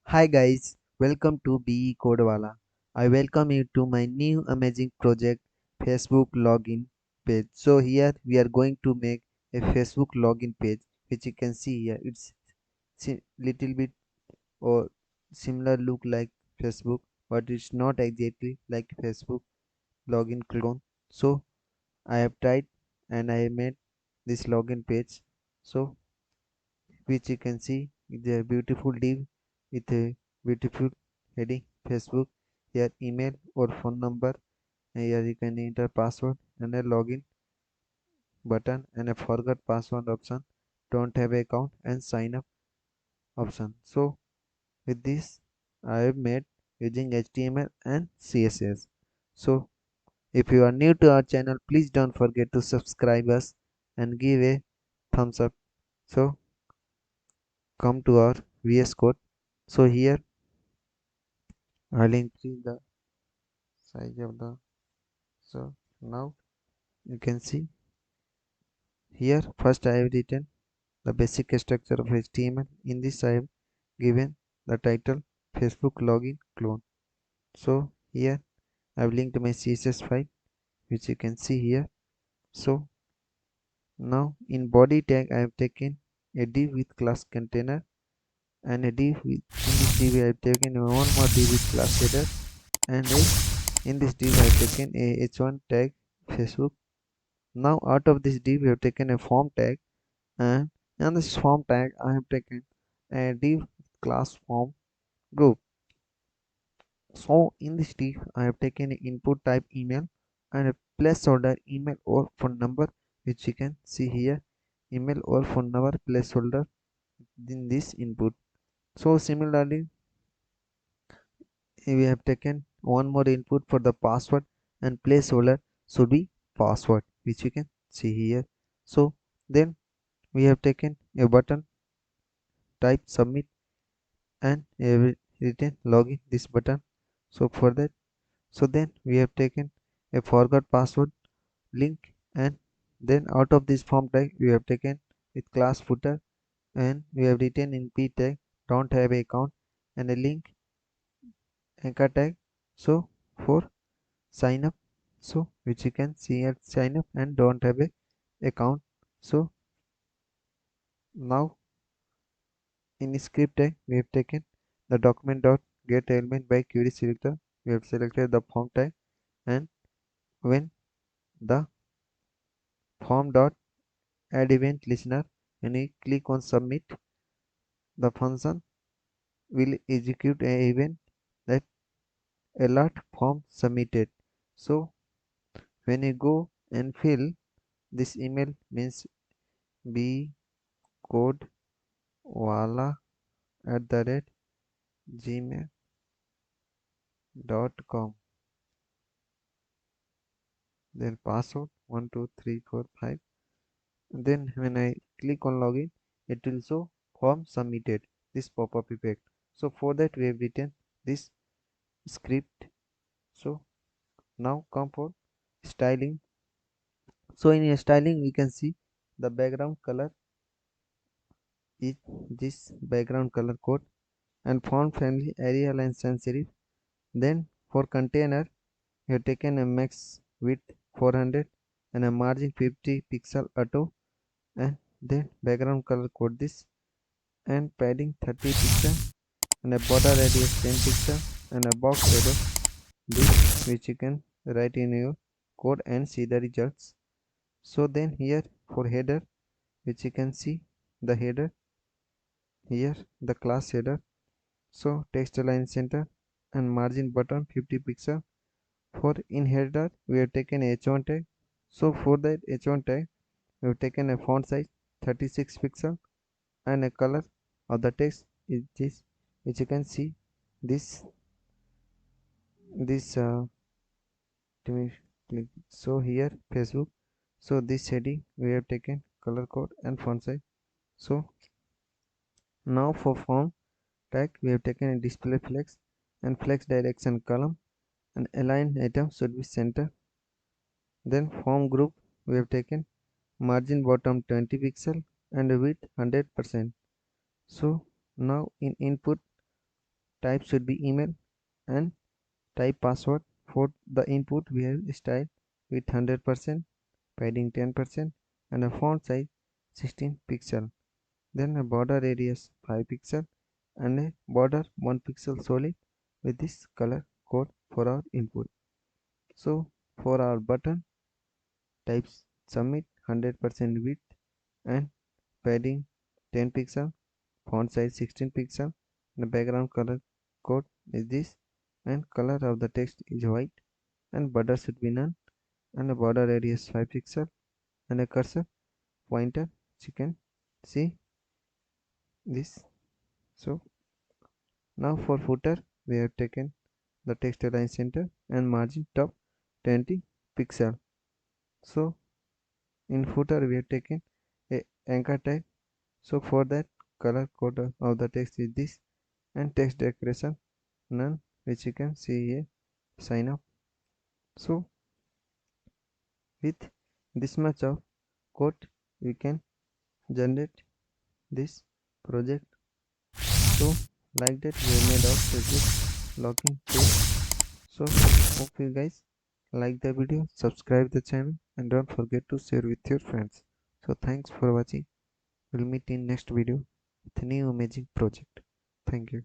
Hi guys, welcome to Becodewala. I welcome you to my new amazing project Facebook login page. So here we are going to make a Facebook login page which you can see here. It's little bit or similar look like Facebook, but it's not exactly like Facebook login clone. So I have tried and I have made this login page. So which you can see is a beautiful div with a beautiful heading Facebook. Here email or phone number, and here you can enter password and a login button and a forgot password option, don't have account and sign up option. So with this I have made using HTML and CSS. So if you are new to our channel, please don't forget to subscribe us and give a thumbs up. So come to our VS Code. So here I'll increase the size of the, so now you can see here first I have written the basic structure of HTML. In this I have given the title Facebook login clone. So here I have linked my CSS file which you can see here. So now in body tag I have taken a div with class container and a div with, in this div I have taken one more div with class header, and in this div I have taken a h1 tag Facebook. Now out of this div we have taken a form tag, and in this form tag I have taken a div class form group. So in this div I have taken an input type email and a placeholder email or phone number, which you can see here, email or phone number placeholder in this input. So similarly we have taken one more input for the password, and placeholder should be password, which you can see here. So then we have taken a button type submit and written login this button. So for that, so then we have taken a forgot password link, and then out of this form tag we have taken with class footer, and we have written in p tag don't have account and a link anchor tag, so for sign up, so which you can see at sign up and don't have a account. So now in script tag we have taken the document dot get element by query selector. We have selected the form tag, and when the form dot add event listener, when we click on submit, the function will execute an event that alert form submitted. So when you go and fill this email means b code wala @gmail.com, then password 12345, and then when I click on login it will show form submitted, this pop-up effect. So for that we have written this script. So now come for styling. So in a styling we can see the background color is this background color code, and font family Arial and sans serif. Then for container we have taken a max width 400 and a margin 50 pixel auto, and then background color code this, and padding 30 pixel and a border radius 10 pixel and a box shadow this, which you can write in your code and see the results. So then here for header, which you can see the header here, the class header. So text align center and margin button 50 pixel. For in header we have taken h1 tag. So for that h1 tag we have taken a font size 36 pixel and a color of the text is this, which you can see this this let me click. So here Facebook, so this heading we have taken color code and font size. So now for form tag we have taken a display flex and flex direction column, and align item should be center. Then form group we have taken margin bottom 20 pixel and width 100%. So now in input type should be email and type password. For the input we have style with 100%, padding 10% and a font size 16 pixel. Then a border radius 5 pixel and a border 1 pixel solid with this color code for our input. So for our button type submit 100% width and padding 10 pixel, font size 16 pixel, the background color code is this and color of the text is white and border should be none and the border radius 5 pixel and a cursor pointer you can see this. So now for footer we have taken the text align center and margin top 20 pixel. So in footer we have taken a anchor tag. So for that color code of the text is this and text decoration none, which you can see here sign up. So with this much of code we can generate this project. So like that we made our Facebook login page. So hope you guys like the video, subscribe the channel and don't forget to share with your friends. So thanks for watching. We'll meet in next video with a new amazing project. Thank you.